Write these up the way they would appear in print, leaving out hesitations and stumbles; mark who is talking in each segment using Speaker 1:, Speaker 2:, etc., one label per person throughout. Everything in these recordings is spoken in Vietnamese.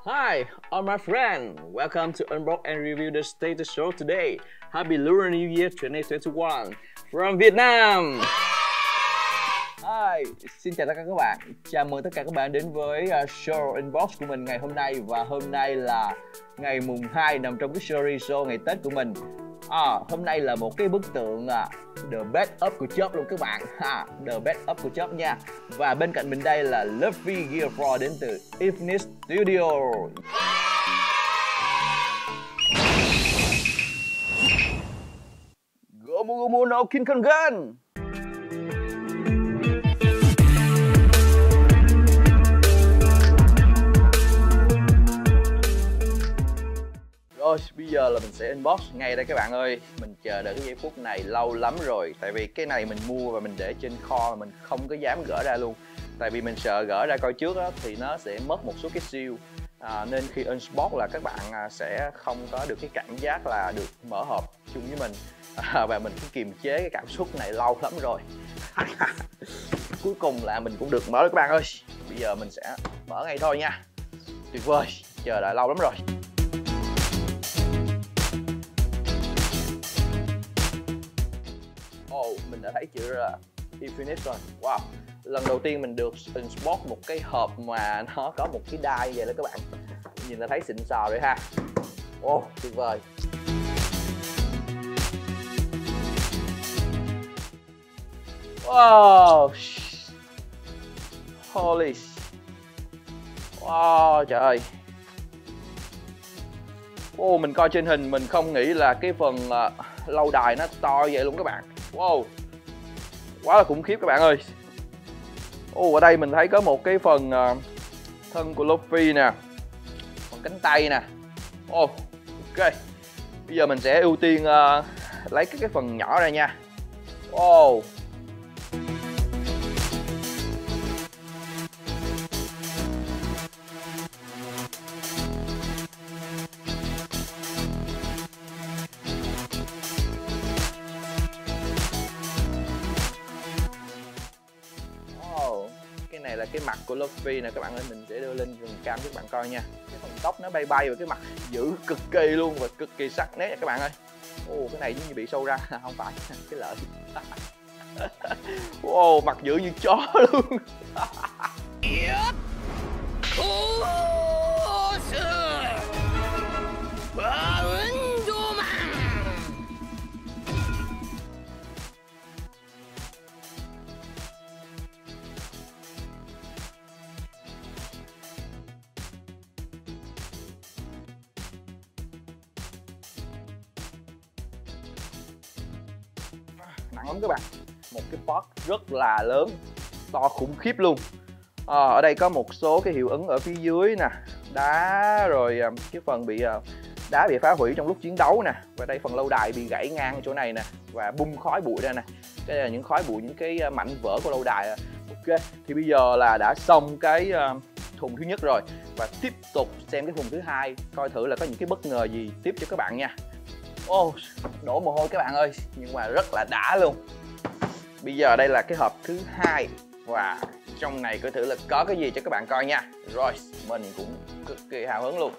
Speaker 1: Hi, all my friends. Welcome to Unbox and Review the Status Show today. Happy Lunar New Year 2021 from Vietnam. Hi, xin chào tất cả các bạn. Chào mừng tất cả các bạn đến với show Unbox của mình ngày hôm nay. Và hôm nay là ngày mùng 2 nằm trong cái series show ngày Tết của mình. Hôm nay là một cái bức tượng The Best Up của Chớp luôn các bạn. The Best Up của Chớp nha. Và bên cạnh mình đây là Luffy Gear 4 đến từ Infinite Studio. Gomu Gomu no King Kong Gun. Rồi, bây giờ là mình sẽ unbox ngay đây các bạn ơi. Mình chờ đợi cái giây phút này lâu lắm rồi. Tại vì cái này mình mua và mình để trên kho mà mình không có dám gỡ ra luôn. Tại vì mình sợ gỡ ra coi trước đó, thì nó sẽ mất một số cái siêu. Nên khi unbox là các bạn sẽ không có được cái cảm giác là được mở hộp chung với mình. Và mình cũng kiềm chế cái cảm xúc này lâu lắm rồi. Cuối cùng là mình cũng được mở rồi các bạn ơi. Bây giờ mình sẽ mở ngay thôi nha. Tuyệt vời, chờ đợi lâu lắm rồi. Mình đã thấy chữ là Infinite rồi. Wow, lần đầu tiên mình được unbox một cái hộp mà nó có một cái đai vậy đó các bạn. Nhìn là thấy xịn sò rồi ha. Tuyệt vời. Wow, holy, wow, trời ơi. Mình coi trên hình mình không nghĩ là cái phần lâu đài nó to vậy luôn các bạn. Wow, quá là khủng khiếp các bạn ơi. Ở đây mình thấy có một cái phần thân của Luffy nè, phần cánh tay nè. Ok, bây giờ mình sẽ ưu tiên lấy cái phần nhỏ ra nha. Cái này là cái mặt của Luffy nè các bạn ơi, mình sẽ đưa lên gần cam cho các bạn coi nha. Cái phần tóc nó bay bay và cái mặt dữ cực kỳ luôn và cực kỳ sắc nét nha các bạn ơi. Cái này giống như bị sâu răng, không phải cái lợi. Mặt dữ như chó luôn. Nặng lắm các bạn, một cái box rất là lớn, to khủng khiếp luôn. Ở đây có một số cái hiệu ứng ở phía dưới nè, đá rồi cái phần bị đá bị phá hủy trong lúc chiến đấu nè, và đây phần lâu đài bị gãy ngang chỗ này nè và bung khói bụi ra nè. Đây là những khói bụi, những cái mảnh vỡ của lâu đài. Ok, thì bây giờ là đã xong cái thùng thứ nhất rồi và tiếp tục xem cái thùng thứ hai, coi thử là có những cái bất ngờ gì tiếp cho các bạn nha. Đổ mồ hôi các bạn ơi, nhưng mà rất là đã luôn. Bây giờ đây là cái hộp thứ hai và trong này coi thử là có cái gì cho các bạn coi nha. Rồi, mình cũng cực kỳ hào hứng luôn.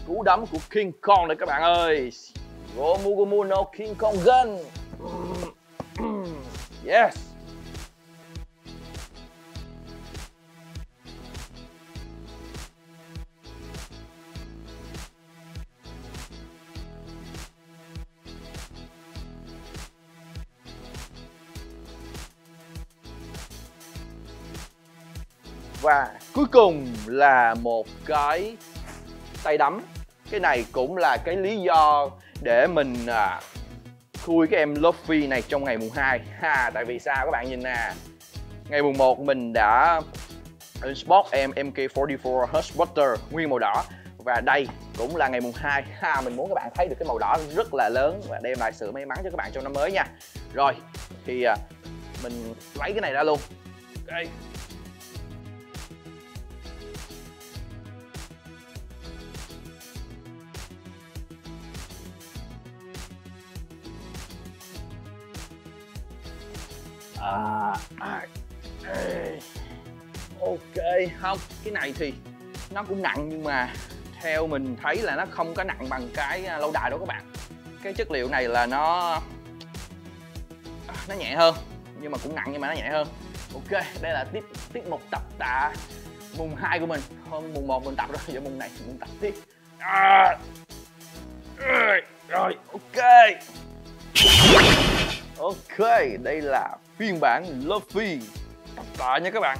Speaker 1: Cú đấm của King Kong đây các bạn ơi. Gomu Gomu no King Kong Gun. Yes. Và cuối cùng là một cái tay đấm. Cái này cũng là cái lý do để mình khui cái em Luffy này trong ngày mùng 2 Tại vì sao các bạn nhìn nè. Ngày mùng 1 mình đã unbox em MK44 Hushwater nguyên màu đỏ. Và đây cũng là ngày mùng 2 Mình muốn các bạn thấy được cái màu đỏ rất là lớn và đem lại sự may mắn cho các bạn trong năm mới nha. Rồi, thì mình lấy cái này ra luôn. Okay. Ok, không, cái này thì nó cũng nặng nhưng mà theo mình thấy là nó không có nặng bằng cái lâu đài đâu các bạn. Cái chất liệu này là nó nhẹ hơn, nhưng mà cũng nặng nhưng mà nó nhẹ hơn. Ok, đây là tiết mục tập tạ mùng 2 của mình. Hôm mùng 1 mình tập rồi, giờ mùng này mình tập tiếp. Rồi, ok. Ok, đây là phiên bản Luffy tập tạ nha các bạn.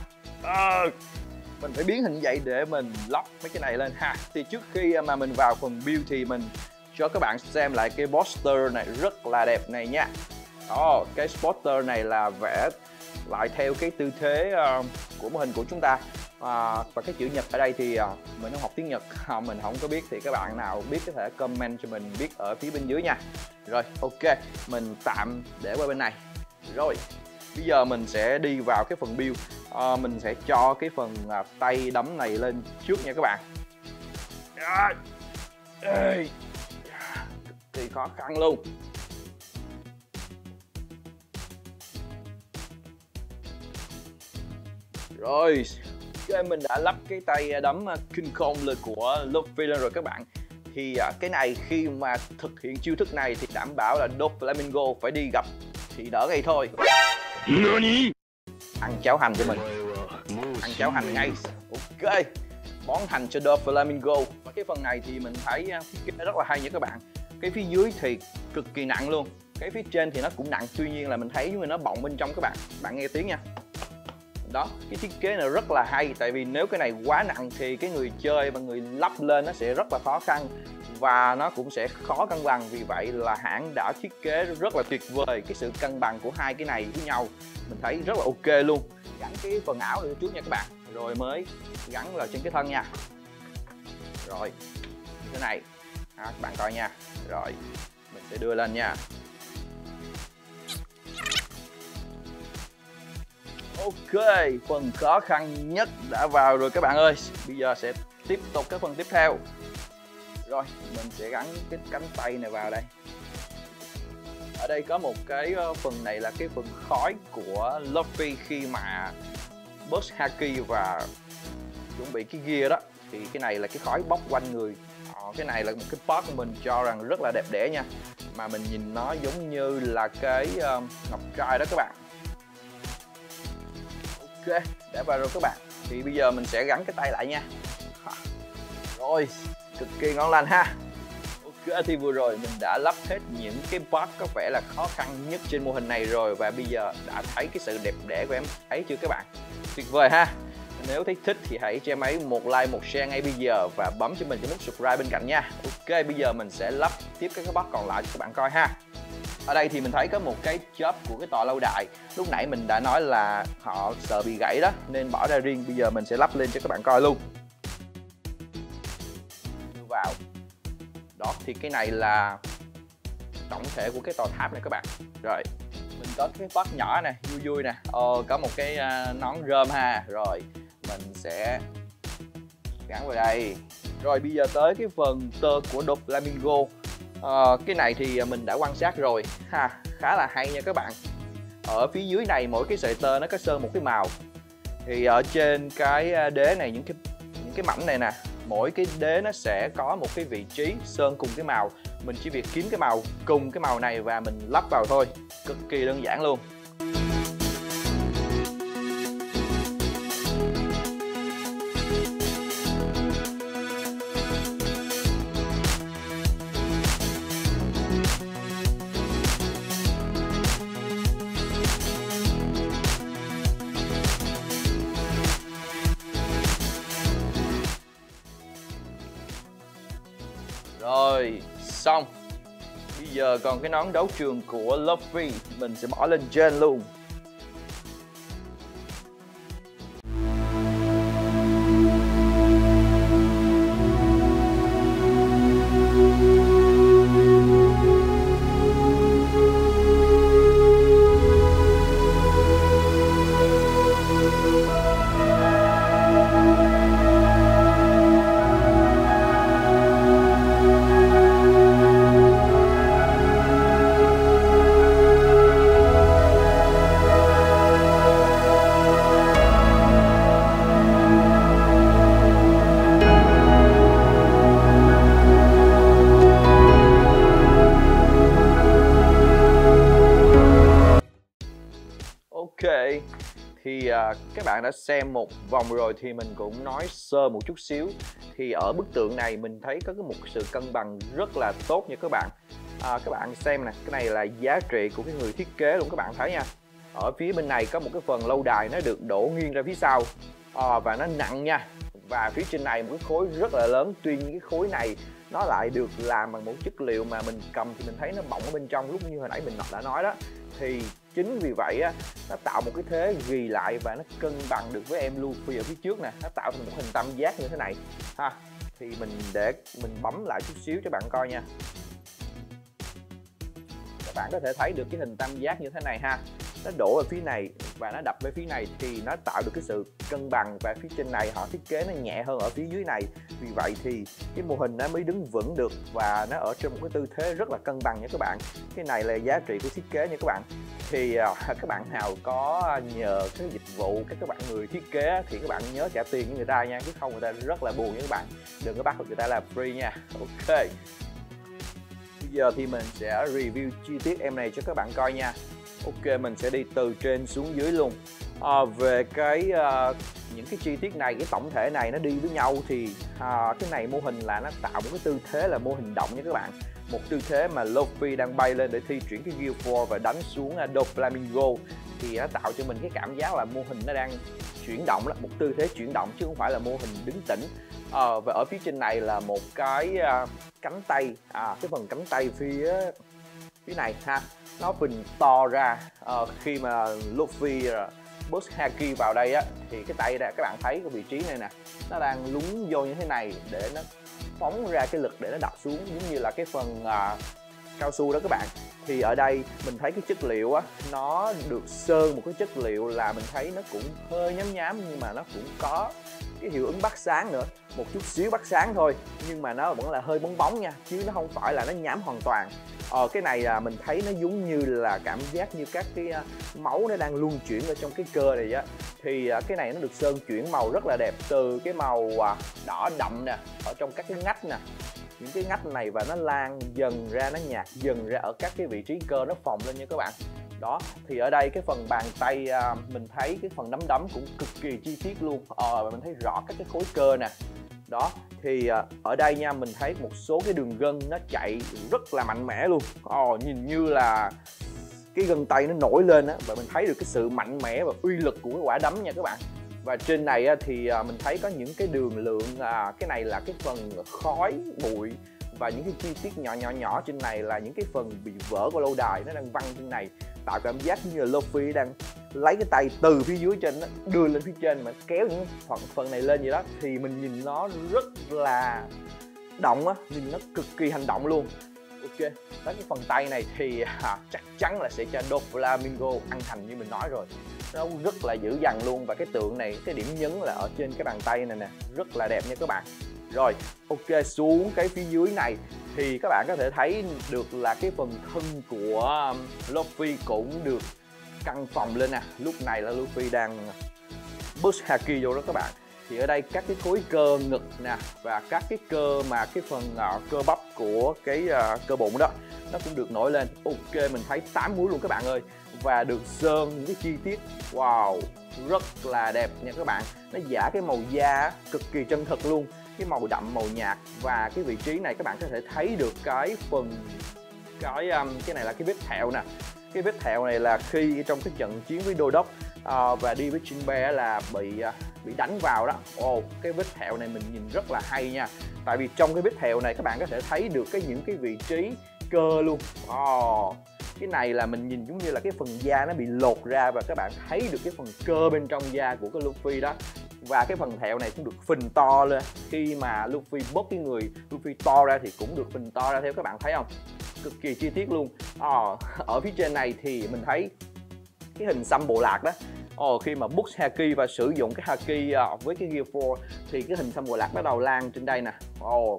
Speaker 1: Mình phải biến hình vậy để mình lắp mấy cái này lên ha. Thì trước khi mà mình vào phần build thì mình cho các bạn xem lại cái poster này rất là đẹp này nha. Đó, cái poster này là vẽ lại theo cái tư thế của mô hình của chúng ta. Và cái chữ Nhật ở đây thì mình không học tiếng Nhật, mình không có biết, thì các bạn nào biết có thể comment cho mình biết ở phía bên dưới nha. Rồi, ok, mình tạm để qua bên này. Rồi, bây giờ mình sẽ đi vào cái phần build. Mình sẽ cho cái phần tay đấm này lên trước nha các bạn. Cực kỳ khó khăn luôn. Rồi, ok, mình đã lắp cái tay đấm King Kong lên của Luffy lên rồi các bạn. Thì cái này khi mà thực hiện chiêu thức này thì đảm bảo là Doflamingo phải đi gặp thì đỡ ngay thôi. Ăn cháo hành cho mình. Ăn cháo hành ngay. Ok, bón hành cho Doflamingo. Và cái phần này thì mình thấy thiết kế rất là hay nha các bạn. Cái phía dưới thì cực kỳ nặng luôn. Cái phía trên thì nó cũng nặng, tuy nhiên là mình thấy nó bọng bên trong các bạn. Bạn nghe tiếng nha. Đó, cái thiết kế này rất là hay. Tại vì nếu cái này quá nặng thì cái người chơi và người lắp lên nó sẽ rất là khó khăn và nó cũng sẽ khó cân bằng. Vì vậy là hãng đã thiết kế rất là tuyệt vời cái sự cân bằng của hai cái này với nhau. Mình thấy rất là ok luôn. Gắn cái phần áo lên trước nha các bạn, rồi mới gắn vào trên cái thân nha. Rồi, như thế này các bạn coi nha. Rồi, mình sẽ đưa lên nha. Ok, phần khó khăn nhất đã vào rồi các bạn ơi. Bây giờ sẽ tiếp tục cái phần tiếp theo. Rồi, mình sẽ gắn cái cánh tay này vào đây. Ở đây có một cái phần này là cái phần khói của Luffy khi mà boss Haki và chuẩn bị cái gear đó. Thì cái này là cái khói bốc quanh người. Cái này là một cái part mình cho rằng rất là đẹp đẽ nha. Mà mình nhìn nó giống như là cái ngọc trai đó các bạn. Ok, đã vào rồi các bạn. Thì bây giờ mình sẽ gắn cái tay lại nha. Rồi, cực kỳ ngon lành ha. Ok, thì vừa rồi mình đã lắp hết những cái part có vẻ là khó khăn nhất trên mô hình này rồi. Và bây giờ đã thấy cái sự đẹp đẽ của em thấy chưa các bạn? Tuyệt vời ha. Nếu thấy thích thì hãy cho em ấy một like, một share ngay bây giờ và bấm cho mình cái nút subscribe bên cạnh nha. Ok, bây giờ mình sẽ lắp tiếp các part còn lại cho các bạn coi ha. Ở đây thì mình thấy có một cái chớp của cái tòa lâu đài. Lúc nãy mình đã nói là họ sợ bị gãy đó nên bỏ ra riêng. Bây giờ mình sẽ lắp lên cho các bạn coi luôn. Đưa vào. Đó, thì cái này là tổng thể của cái tòa tháp này các bạn. Rồi, mình có cái part nhỏ nè, vui vui nè. Có một cái nón rơm ha. Rồi, mình sẽ gắn vào đây. Rồi bây giờ tới cái phần tơ của Doflamingo. Cái này thì mình đã quan sát rồi ha, khá là hay nha các bạn. Ở phía dưới này mỗi cái sợi tơ nó có sơn một cái màu. Thì ở trên cái đế này, những cái mảnh này nè, mỗi cái đế nó sẽ có một cái vị trí sơn cùng cái màu. Mình chỉ việc kiếm cái màu cùng cái màu này và mình lắp vào thôi, cực kỳ đơn giản luôn. Rồi, xong. Bây giờ còn cái nón đấu trường của Luffy, mình sẽ bỏ lên trên luôn. Thì các bạn đã xem một vòng rồi thì mình cũng nói sơ một chút xíu. Thì ở bức tượng này mình thấy có một sự cân bằng rất là tốt nha các bạn. Các bạn xem nè, cái này là giá trị của cái người thiết kế luôn các bạn thấy nha. Ở phía bên này có một cái phần lâu đài nó được đổ nghiêng ra phía sau và nó nặng nha. Và phía trên này một cái khối rất là lớn. Tuy nhiên cái khối này nó lại được làm bằng một chất liệu mà mình cầm thì mình thấy nó bọng ở bên trong, lúc như hồi nãy mình đã nói đó. Thì chính vì vậy á, nó tạo một cái thế ghì lại và nó cân bằng được với em Luffy ở phía trước nè. Nó tạo thành một hình tam giác như thế này ha. Thì để mình bấm lại chút xíu cho bạn coi nha. Các bạn có thể thấy được cái hình tam giác như thế này ha. Nó đổ ở phía này và nó đập về phía này thì nó tạo được cái sự cân bằng. Và phía trên này họ thiết kế nó nhẹ hơn ở phía dưới này. Vì vậy thì cái mô hình nó mới đứng vững được và nó ở trong một cái tư thế rất là cân bằng nha các bạn. Cái này là giá trị của thiết kế nha các bạn. Thì các bạn nào có nhờ cái dịch vụ các bạn người thiết kế thì các bạn nhớ trả tiền với người ta nha, chứ không người ta rất là buồn nha các bạn. Đừng có bắt người ta làm free nha. Ok, bây giờ thì mình sẽ review chi tiết em này cho các bạn coi nha. Ok, mình sẽ đi từ trên xuống dưới luôn. Về những cái chi tiết này, cái tổng thể này nó đi với nhau thì cái này mô hình là nó tạo một cái tư thế là mô hình động nha các bạn. Một tư thế mà Luffy đang bay lên để thi triển cái Gear 4 và đánh xuống Doflamingo. Thì nó tạo cho mình cái cảm giác là mô hình nó đang chuyển động, là một tư thế chuyển động chứ không phải là mô hình đứng tĩnh. Và ở phía trên này là một cái cánh tay, cái phần cánh tay phía này ha, nó phình to ra. Khi mà Luffy boost haki vào đây á thì cái tay này các bạn thấy cái vị trí này nè, nó đang lún vô như thế này để nó phóng ra cái lực để nó đập xuống, giống như là cái phần cao su đó các bạn. Thì ở đây mình thấy cái chất liệu á, nó được sơn một cái chất liệu là mình thấy nó cũng hơi nhám nhám, nhưng mà nó cũng có cái hiệu ứng bắt sáng nữa, một chút xíu bắt sáng thôi, nhưng mà nó vẫn là hơi bóng bóng nha, chứ nó không phải là nó nhám hoàn toàn. Cái này mình thấy nó giống như là cảm giác như các cái máu nó đang luân chuyển ở trong cái cơ này á. Thì cái này nó được sơn chuyển màu rất là đẹp, từ cái màu đỏ đậm nè ở trong các cái ngách nè, những cái ngách này, và nó lan dần ra, nó nhạt dần ra ở các cái vị trí cơ, nó phồng lên nha các bạn. Đó, thì ở đây cái phần bàn tay mình thấy cái phần nắm đấm cũng cực kỳ chi tiết luôn. Và mình thấy rõ các cái khối cơ nè. Đó, thì ở đây nha, mình thấy một số cái đường gân nó chạy rất là mạnh mẽ luôn. Nhìn như là cái gân tay nó nổi lên á, và mình thấy được cái sự mạnh mẽ và uy lực của cái quả đấm nha các bạn. Và trên này thì mình thấy có những cái đường lượng, cái này là cái phần khói, bụi và những cái chi tiết nhỏ nhỏ trên này là những cái phần bị vỡ của lâu đài, nó đang văng trên này, tạo cảm giác như là Luffy đang lấy cái tay từ phía dưới trên đó, đưa lên phía trên mà kéo những phần này lên vậy đó. Thì mình nhìn nó rất là động á, nhìn nó cực kỳ hành động luôn. Ok, tới cái phần tay này thì chắc chắn là sẽ cho Doflamingo ăn thành như mình nói rồi. Nó rất là dữ dằn luôn, và cái tượng này, cái điểm nhấn là ở trên cái bàn tay này nè, rất là đẹp nha các bạn. Rồi, ok, xuống cái phía dưới này thì các bạn có thể thấy được là cái phần thân của Luffy cũng được căng phồng lên nè. Lúc này là Luffy đang boost haki vô đó các bạn. Thì ở đây các cái khối cơ ngực nè và các cái cơ mà cái phần cơ bắp của cái cơ bụng đó nó cũng được nổi lên. Ok, mình thấy 8 múi luôn các bạn ơi, và được sơn những cái chi tiết wow rất là đẹp nha các bạn. Nó giả cái màu da cực kỳ chân thực luôn, cái màu đậm màu nhạt. Và cái vị trí này các bạn có thể thấy được cái phần cái này là cái vết thẹo nè. Cái vết thẹo này là khi trong cái trận chiến với Đô Đốc và đi với Jinbe là bị đánh vào đó. Cái vết thẹo này mình nhìn rất là hay nha. Tại vì trong cái vết thẹo này các bạn có thể thấy được những cái vị trí cơ luôn. Cái này là mình nhìn giống như là cái phần da nó bị lột ra, và các bạn thấy được cái phần cơ bên trong da của cái Luffy đó. Và cái phần thẹo này cũng được phình to lên, khi mà Luffy bóp cái người Luffy to ra thì cũng được phình to ra theo, các bạn thấy không? Cực kỳ chi tiết luôn. Ở phía trên này thì mình thấy cái hình xăm bộ lạc đó. Khi mà boost haki và sử dụng cái haki với cái Gear 4 thì cái hình xăm bộ lạc bắt đầu lan trên đây nè.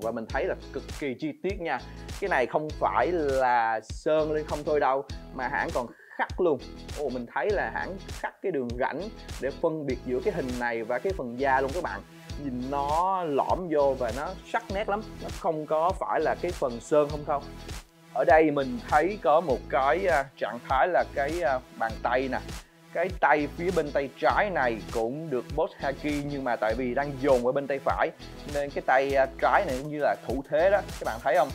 Speaker 1: Và mình thấy là cực kỳ chi tiết nha. Cái này không phải là sơn lên không thôi đâu, mà hãng còn khắc luôn. Mình thấy là hãng khắc cái đường rãnh để phân biệt giữa cái hình này và cái phần da luôn các bạn. Nhìn nó lõm vô và nó sắc nét lắm, nó không có phải là cái phần sơn không. Ở đây mình thấy có một cái trạng thái là cái bàn tay nè. cái tay phía bên tay trái này cũng được Boss Haki, nhưng mà tại vì đang dồn ở bên tay phải nên cái tay trái này cũng như là thủ thế đó, các bạn thấy không?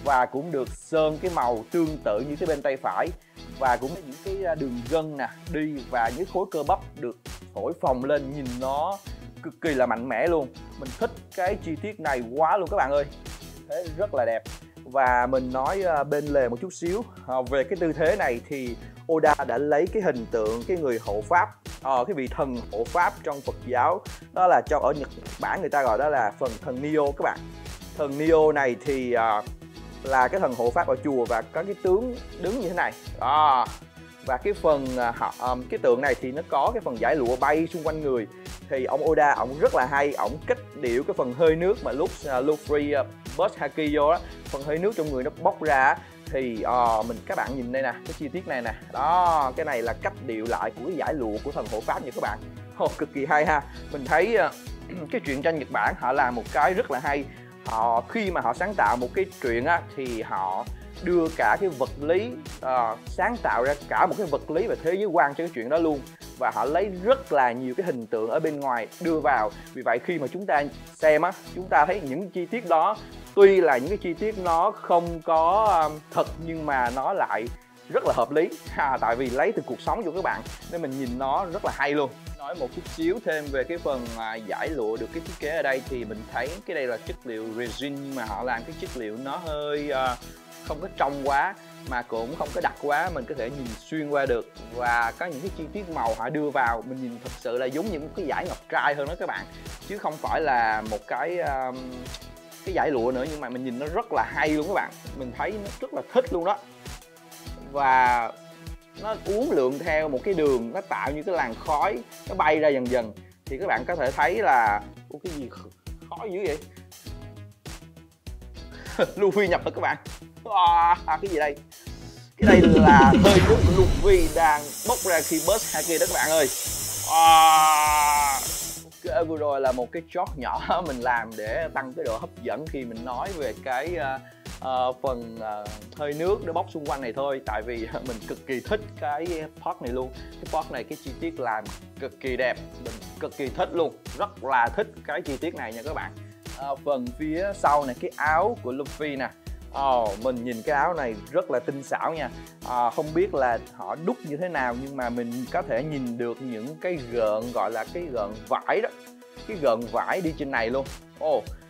Speaker 1: Và cũng được sơn cái màu tương tự như cái bên tay phải, và cũng có những cái đường gân nè đi và những khối cơ bắp được thổi phồng lên, nhìn nó cực kỳ là mạnh mẽ luôn. Mình thích cái chi tiết này quá luôn các bạn ơi, thế rất là đẹp. Và mình nói bên lề một chút xíu về cái tư thế này thì Oda đã lấy cái hình tượng cái người hộ pháp, cái vị thần hộ pháp trong Phật giáo, đó là ở Nhật Bản người ta gọi đó là thần Neo các bạn. Thần Neo này thì là cái thần hộ pháp ở chùa và có cái tướng đứng như thế này đó. Và cái phần cái tượng này thì nó có cái phần dải lụa bay xung quanh người. Thì ông Oda ông rất là hay, ông kết điệu cái phần hơi nước mà lúc Luffy Boss Haki vô đó, phần hơi nước trong người nó bốc ra. Thì các bạn nhìn đây nè, cái chi tiết này nè, đó, cái này là cách điệu lại của cái dải lụa của thần hộ pháp nha các bạn. Cực kỳ hay ha. Mình thấy cái truyện tranh Nhật Bản họ làm một cái rất là hay. Khi mà họ sáng tạo một cái truyện á, thì họ đưa cả cái vật lý, sáng tạo ra cả một cái vật lý và thế giới quan cho cái chuyện đó luôn. Và họ lấy rất là nhiều cái hình tượng ở bên ngoài đưa vào. Vì vậy khi mà chúng ta xem á, chúng ta thấy những chi tiết đó tuy là những cái chi tiết nó không có thật nhưng mà nó lại rất là hợp lý, tại vì lấy từ cuộc sống cho các bạn nên mình nhìn nó rất là hay luôn. Nói một chút xíu thêm về cái phần dải lụa được cái thiết kế ở đây thì mình thấy cái đây là chất liệu resin, nhưng mà họ làm cái chất liệu nó hơi không có trong quá mà cũng không có đặc quá, mình có thể nhìn xuyên qua được. Và có những cái chi tiết màu họ đưa vào mình nhìn thật sự là giống như một cái dải ngọc trai hơn đó các bạn, chứ không phải là một cái dải lụa nữa. Nhưng mà mình nhìn nó rất là hay luôn các bạn, mình thấy nó rất là thích luôn đó. Và nó uốn lượn theo một cái đường, nó tạo như cái làn khói nó bay ra dần dần. Thì các bạn có thể thấy là cái gì khói dữ vậy. Luffy nhập rồi các bạn. Cái gì đây? Cái đây là hơi nước của Luffy đang bốc ra khi Boss Haki đó các bạn ơi. Ok, vừa rồi là một cái shot nhỏ mình làm để tăng cái độ hấp dẫn khi mình nói về cái phần hơi nước nó bốc xung quanh này thôi. Tại vì mình cực kỳ thích cái part này luôn. Cái part này, cái chi tiết làm cực kỳ đẹp, mình cực kỳ thích luôn, rất là thích cái chi tiết này nha các bạn. Phần phía sau này, cái áo của Luffy nè, mình nhìn cái áo này rất là tinh xảo nha. Không biết là họ đúc như thế nào nhưng mà mình có thể nhìn được những cái gợn, gọi là cái gợn vải đó, cái gợn vải đi trên này luôn.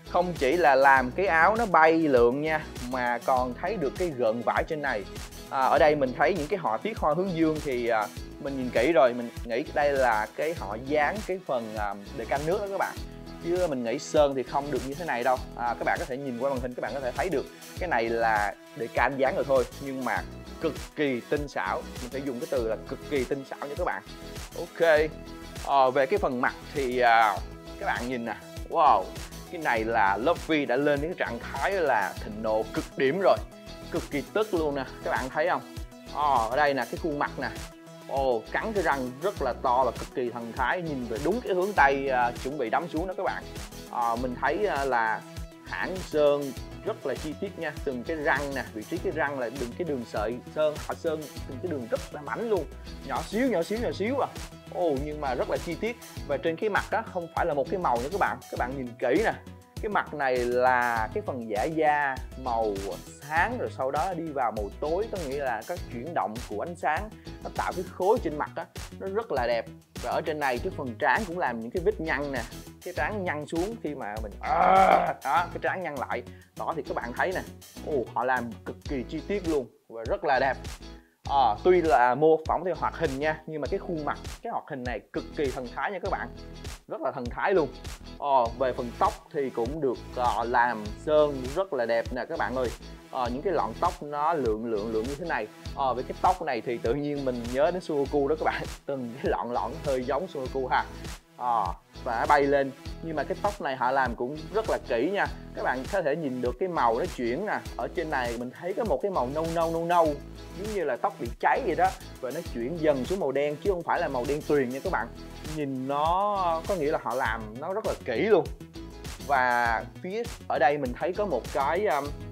Speaker 1: Không chỉ là làm cái áo nó bay lượn nha, mà còn thấy được cái gợn vải trên này. Ở đây mình thấy những cái họa tiết hoa hướng dương thì mình nhìn kỹ rồi, mình nghĩ đây là cái họ dán cái phần đề can nước đó các bạn. Chứ mình nghĩ sơn thì không được như thế này đâu. Các bạn có thể nhìn qua màn hình, các bạn có thể thấy được cái này là đề can dán rồi thôi, nhưng mà cực kỳ tinh xảo. Mình phải dùng cái từ là cực kỳ tinh xảo nha các bạn. Ok, về cái phần mặt thì các bạn nhìn nè, wow, cái này là Luffy đã lên đến cái trạng thái là thịnh nộ cực điểm rồi, cực kỳ tức luôn nè, các bạn thấy không? Ở đây nè, cái khuôn mặt nè, cắn cái răng rất là to và cực kỳ thần thái, nhìn về đúng cái hướng tay chuẩn bị đấm xuống đó các bạn. Mình thấy là hãng sơn rất là chi tiết nha, từng cái răng nè, vị trí cái răng là từng cái đường sợi sơn, họ sơn từng cái đường rất là mảnh luôn, nhỏ xíu à. Nhưng mà rất là chi tiết. Và trên cái mặt đó không phải là một cái màu nha các bạn nhìn kỹ nè, cái mặt này là cái phần giả da màu sáng rồi sau đó đi vào màu tối, có nghĩa là các chuyển động của ánh sáng nó tạo cái khối trên mặt á, nó rất là đẹp. Và ở trên này cái phần trán cũng làm những cái vết nhăn nè, cái trán nhăn xuống khi mà mình đó, cái trán nhăn lại đó thì các bạn thấy nè, họ làm cực kỳ chi tiết luôn và rất là đẹp. Tuy là mô phỏng theo hoạt hình nha, nhưng mà cái khuôn mặt, cái hoạt hình này cực kỳ thần thái nha các bạn, rất là thần thái luôn. Về phần tóc thì cũng được làm sơn rất là đẹp nè các bạn ơi. Những cái lọn tóc nó lượn như thế này. Với cái tóc này thì tự nhiên mình nhớ đến Sudoku đó các bạn, từng cái lọn hơi giống Sudoku ha. Và bay lên, nhưng mà cái tóc này họ làm cũng rất là kỹ nha. Các bạn có thể nhìn được cái màu nó chuyển nè, ở trên này mình thấy có một cái màu nâu giống như là tóc bị cháy vậy đó, và nó chuyển dần xuống màu đen chứ không phải là màu đen tuyền nha các bạn. Nhìn nó có nghĩa là họ làm nó rất là kỹ luôn. Và phía ở đây mình thấy có một cái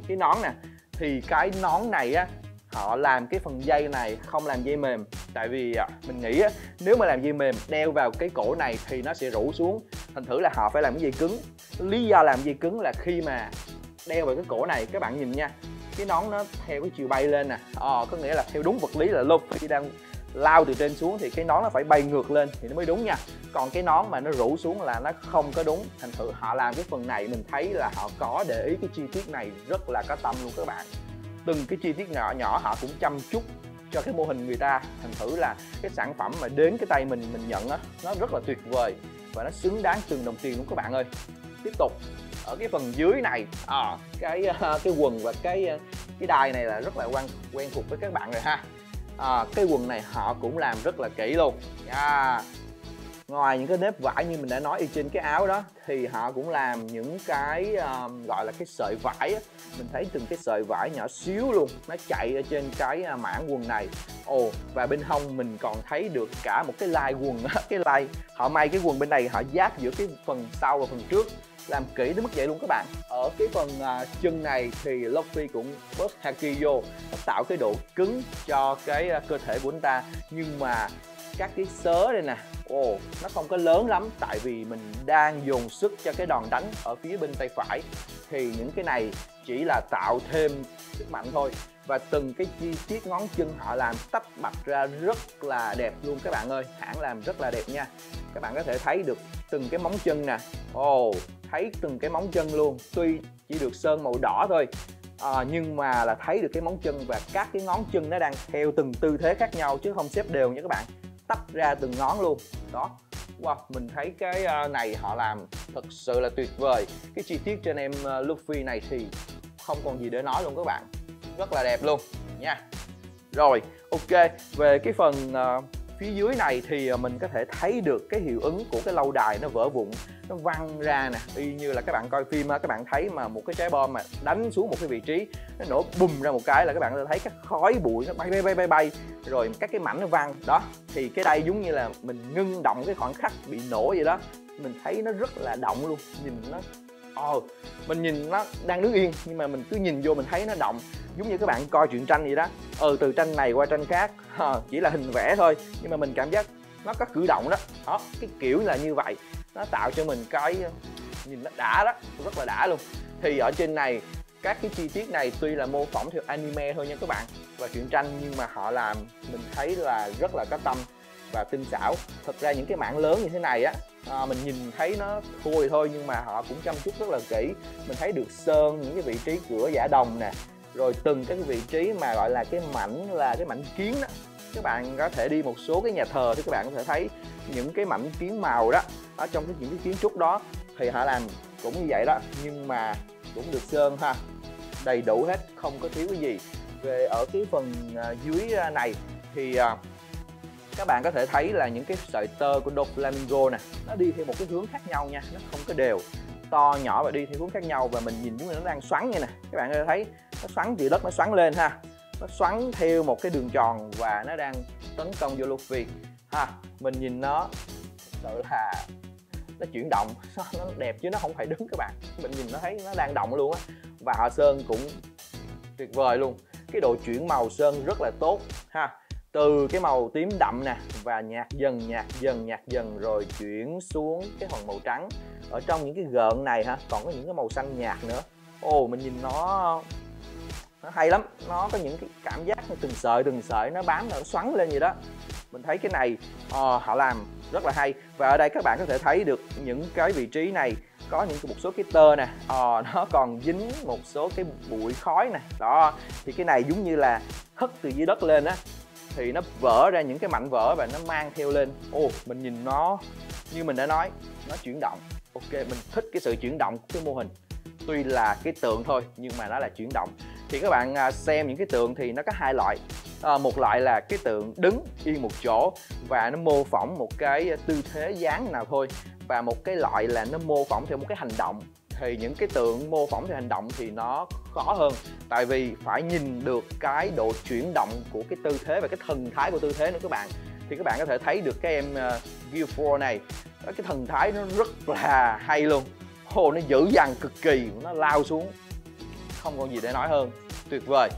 Speaker 1: nón nè, thì cái nón này á họ làm cái phần dây này không làm dây mềm. Tại vì mình nghĩ nếu mà làm dây mềm đeo vào cái cổ này thì nó sẽ rũ xuống, thành thử là họ phải làm cái dây cứng. Lý do làm dây cứng là khi mà đeo vào cái cổ này, các bạn nhìn nha, cái nón nó theo cái chiều bay lên nè, có nghĩa là theo đúng vật lý là Luffy đang lao từ trên xuống thì cái nón nó phải bay ngược lên thì nó mới đúng nha. Còn cái nón mà nó rũ xuống là nó không có đúng. Thành thử họ làm cái phần này mình thấy là họ có để ý cái chi tiết này rất là có tâm luôn các bạn. Từng cái chi tiết nhỏ nhỏ họ cũng chăm chút cho cái mô hình người ta. Thành thử là cái sản phẩm mà đến cái tay mình nhận á, nó rất là tuyệt vời và nó xứng đáng từng đồng tiền luôn các bạn ơi. Tiếp tục ở cái phần dưới này, cái quần và cái đai này là rất là quen thuộc với các bạn rồi ha. Cái quần này họ cũng làm rất là kỹ luôn. Ngoài những cái nếp vải như mình đã nói ở trên cái áo đó thì họ cũng làm những cái gọi là cái sợi vải á. Mình thấy từng cái sợi vải nhỏ xíu luôn, nó chạy ở trên cái mảng quần này. Và bên hông mình còn thấy được cả một cái lai quần á. Cái lai họ may cái quần bên này họ giáp giữa cái phần sau và phần trước, làm kỹ đến mức vậy luôn các bạn. Ở cái phần chân này thì Luffy cũng bớt haki vô, tạo cái độ cứng cho cái cơ thể của anh ta. Nhưng mà các cái xớ đây nè, nó không có lớn lắm, tại vì mình đang dồn sức cho cái đòn đánh ở phía bên tay phải. Thì những cái này chỉ là tạo thêm sức mạnh thôi. Và từng cái chi tiết ngón chân họ làm tách bạch ra rất là đẹp luôn các bạn ơi. Hãng làm rất là đẹp nha. Các bạn có thể thấy được từng cái móng chân nè. Thấy từng cái móng chân luôn. Tuy chỉ được sơn màu đỏ thôi, nhưng mà là thấy được cái móng chân và các cái ngón chân nó đang theo từng tư thế khác nhau chứ không xếp đều nha các bạn. Tách ra từng ngón luôn. Đó. Wow, mình thấy cái này họ làm thật sự là tuyệt vời. Cái chi tiết trên em Luffy này thì không còn gì để nói luôn các bạn. Rất là đẹp luôn nha. Rồi, ok, về cái phần phía dưới này thì mình có thể thấy được cái hiệu ứng của cái lâu đài nó vỡ vụn, nó văng ra nè, y như là các bạn coi phim các bạn thấy mà một cái trái bom mà đánh xuống một cái vị trí, nó nổ bùm ra một cái là các bạn thấy các khói bụi nó bay rồi các cái mảnh nó văng đó. Thì cái đây giống như là mình ngưng động cái khoảnh khắc bị nổ vậy đó. Mình thấy nó rất là động luôn, nhìn nó mình nhìn nó đang đứng yên nhưng mà mình cứ nhìn vô mình thấy nó động, giống như các bạn coi truyện tranh vậy đó. Từ tranh này qua tranh khác, chỉ là hình vẽ thôi nhưng mà mình cảm giác nó có cử động đó. Cái kiểu là như vậy, nó tạo cho mình cái nhìn nó đã đó, rất là đã luôn. Thì ở trên này các cái chi tiết này tuy là mô phỏng theo anime thôi nha các bạn và truyện tranh, nhưng mà họ làm mình thấy là rất là có tâm và tinh xảo. Thật ra những cái mảng lớn như thế này á, mình nhìn thấy nó thua thì thôi nhưng mà họ cũng chăm chút rất là kỹ. Mình thấy được sơn những cái vị trí cửa giả đồng nè, rồi từng cái vị trí mà gọi là cái mảnh kiến đó. Các bạn có thể đi một số cái nhà thờ thì các bạn có thể thấy những cái mảnh kiến màu đó ở trong những cái kiến trúc đó thì họ làm cũng như vậy đó, nhưng mà cũng được sơn ha, đầy đủ hết, không có thiếu cái gì. Về ở cái phần dưới này thì các bạn có thể thấy là những cái sợi tơ của Doflamingo nè, nó đi theo một cái hướng khác nhau nha, nó không có đều, to nhỏ và đi theo hướng khác nhau. Và mình nhìn chúng nó đang xoắn như nè, các bạn có thể thấy nó xoắn từ đất, nó xoắn lên ha, nó xoắn theo một cái đường tròn và nó đang tấn công vô Luffy ha. Mình nhìn nó thật sự là nó chuyển động, nó đẹp chứ nó không phải đứng các bạn. Mình nhìn nó thấy nó đang động luôn á. Và họ sơn cũng tuyệt vời luôn, cái độ chuyển màu sơn rất là tốt ha, từ cái màu tím đậm nè và nhạt dần rồi chuyển xuống cái phần màu trắng. Ở trong những cái gợn này ha còn có những cái màu xanh nhạt nữa. Mình nhìn nó hay lắm, nó có những cái cảm giác từng sợi nó bám nó xoắn lên vậy đó. Mình thấy cái này họ làm rất là hay. Và ở đây các bạn có thể thấy được những cái vị trí này có một số cái tơ nè, nó còn dính một số cái bụi khói nè đó. Thì cái này giống như là hất từ dưới đất lên á, thì nó vỡ ra những cái mảnh vỡ và nó mang theo lên. Mình nhìn nó như mình đã nói, nó chuyển động. Mình thích cái sự chuyển động của cái mô hình. Tuy là cái tượng thôi nhưng mà nó là chuyển động. Thì các bạn xem những cái tượng thì nó có hai loại. Một loại là cái tượng đứng yên một chỗ và nó mô phỏng một cái tư thế dáng nào thôi, và một cái loại là nó mô phỏng theo một cái hành động. Thì những cái tượng mô phỏng theo hành động thì nó khó hơn, tại vì phải nhìn được cái độ chuyển động của cái tư thế và cái thần thái của tư thế nữa các bạn. Thì các bạn có thể thấy được cái em Gear 4 này, cái thần thái nó rất là hay luôn. Nó dữ dằn cực kỳ, nó lao xuống không còn gì để nói hơn, tuyệt vời.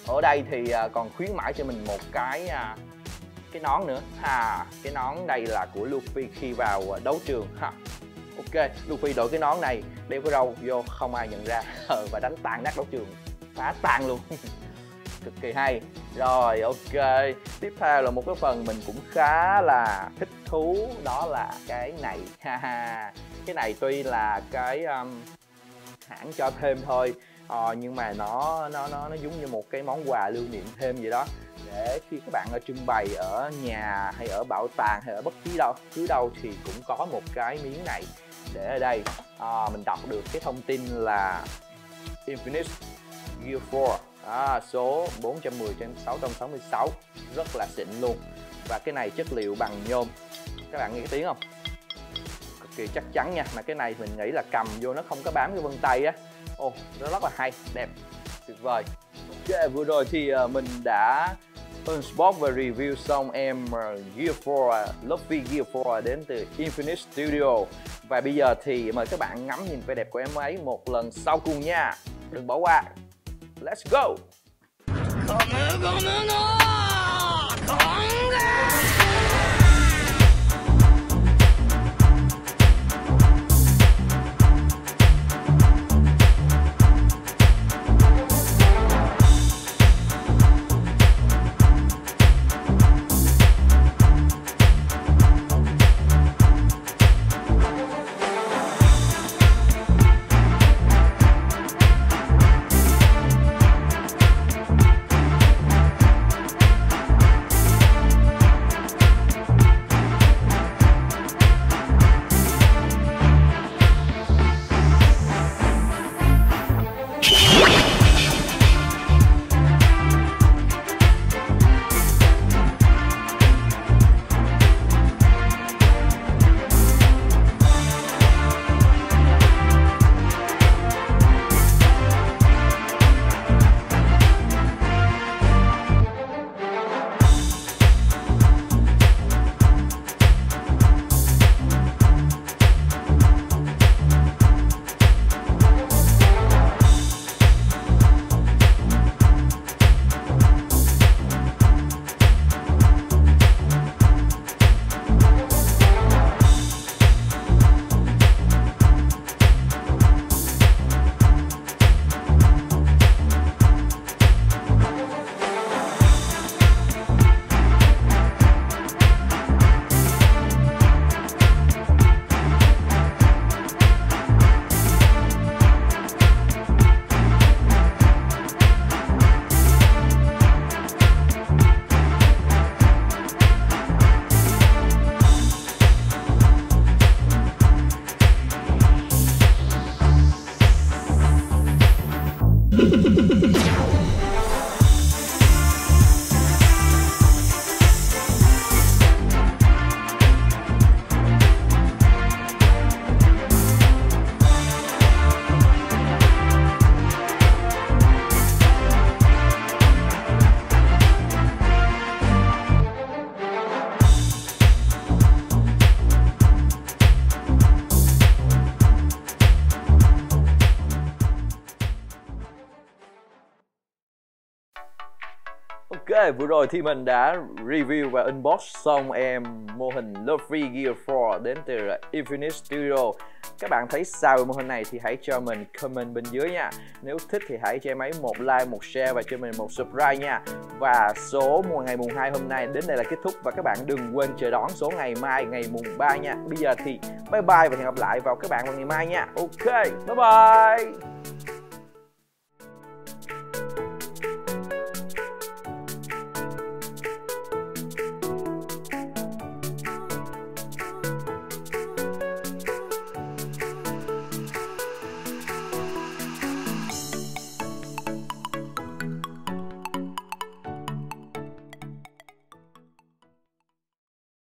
Speaker 1: Ở đây thì còn khuyến mãi cho mình một cái nón nữa. Cái nón đây là của Luffy khi vào đấu trường. Ok, Luffy đội cái nón này, đeo cái râu vô không ai nhận ra và đánh tan nát đấu trường, phá tan luôn. Cực kỳ hay. Rồi ok, tiếp theo là một cái phần mình cũng khá là thích thú, đó là cái này. Cái này tuy là cái hãng cho thêm thôi, nhưng mà nó giống như một cái món quà lưu niệm thêm vậy đó, để khi các bạn trưng bày ở nhà hay ở bảo tàng hay ở bất kỳ đâu thì cũng có một cái miếng này để ở đây. Mình đọc được cái thông tin là Infinite Gear 4, số 410/666, rất là xịn luôn. Và cái này chất liệu bằng nhôm, các bạn nghe cái tiếng không? Cực kỳ chắc chắn nha. Mà cái này mình nghĩ là cầm vô nó không có bám cái vân tay á. Nó rất là hay, đẹp, tuyệt vời. Ok, vừa rồi thì mình đã unbox và review xong em Gear 4, Luffy Gear 4 đến từ Infinite Studio. Và bây giờ thì mời các bạn ngắm nhìn vẻ đẹp của em ấy một lần sau cùng nha. Đừng bỏ qua. Let's go! Ok, vừa rồi thì mình đã review và unbox xong em mô hình Luffy Gear 4 đến từ Infinite Studio. Các bạn thấy sao về mô hình này thì hãy cho mình comment bên dưới nha. Nếu thích thì hãy cho em ấy một like, một share và cho mình một subscribe nha. Và số ngày mùng 2 hôm nay đến đây là kết thúc, và các bạn đừng quên chờ đón số ngày mai, ngày mùng 3 nha. Bây giờ thì bye bye và hẹn gặp lại vào các bạn vào ngày mai nha. Ok, bye bye.